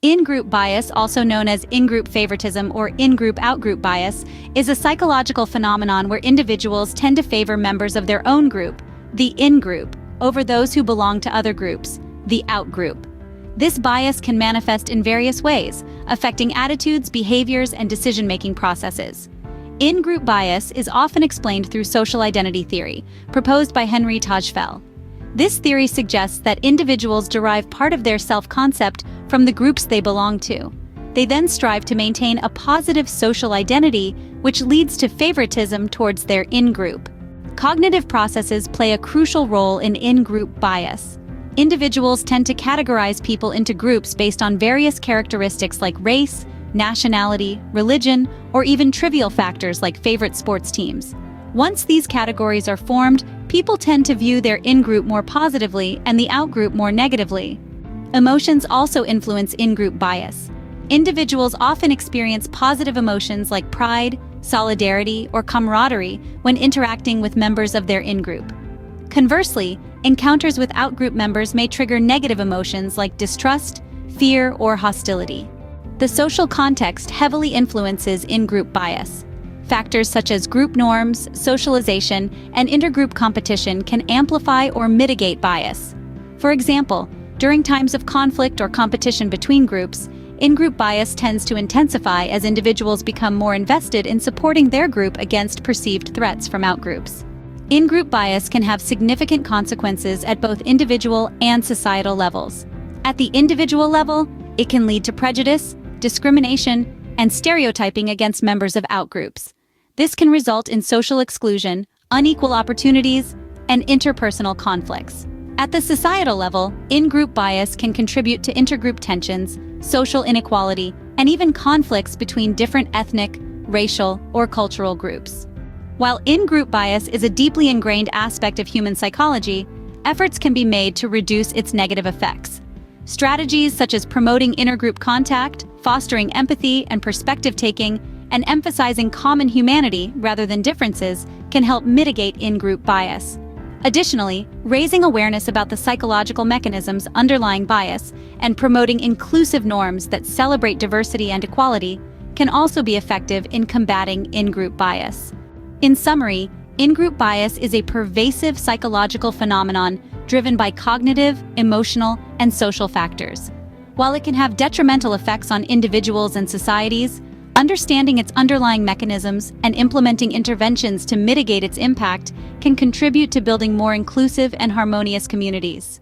In-group bias, also known as in-group favoritism or in-group out-group bias, is a psychological phenomenon where individuals tend to favor members of their own group, the in-group, over those who belong to other groups, the out-group. This bias can manifest in various ways, affecting attitudes, behaviors, and decision-making processes. In-group bias is often explained through social identity theory, proposed by Henry Tajfel. This theory suggests that individuals derive part of their self-concept from the groups they belong to. They then strive to maintain a positive social identity, which leads to favoritism towards their in-group. Cognitive processes play a crucial role in in-group bias. Individuals tend to categorize people into groups based on various characteristics like race, nationality, religion, or even trivial factors like favorite sports teams. Once these categories are formed, people tend to view their in-group more positively and the out-group more negatively. Emotions also influence in-group bias. Individuals often experience positive emotions like pride, solidarity, or camaraderie when interacting with members of their in-group. Conversely, encounters with out-group members may trigger negative emotions like distrust, fear, or hostility. The social context heavily influences in-group bias. Factors such as group norms, socialization, and intergroup competition can amplify or mitigate bias. For example, during times of conflict or competition between groups, in-group bias tends to intensify as individuals become more invested in supporting their group against perceived threats from outgroups. In-group bias can have significant consequences at both individual and societal levels. At the individual level, it can lead to prejudice, discrimination, and stereotyping against members of outgroups. This can result in social exclusion, unequal opportunities, and interpersonal conflicts. At the societal level, in-group bias can contribute to intergroup tensions, social inequality, and even conflicts between different ethnic, racial, or cultural groups. While in-group bias is a deeply ingrained aspect of human psychology, efforts can be made to reduce its negative effects. Strategies such as promoting intergroup contact, fostering empathy and perspective-taking, and emphasizing common humanity rather than differences can help mitigate in-group bias. Additionally, raising awareness about the psychological mechanisms underlying bias and promoting inclusive norms that celebrate diversity and equality can also be effective in combating in-group bias. In summary, in-group bias is a pervasive psychological phenomenon driven by cognitive, emotional, and social factors. While it can have detrimental effects on individuals and societies, understanding its underlying mechanisms and implementing interventions to mitigate its impact can contribute to building more inclusive and harmonious communities.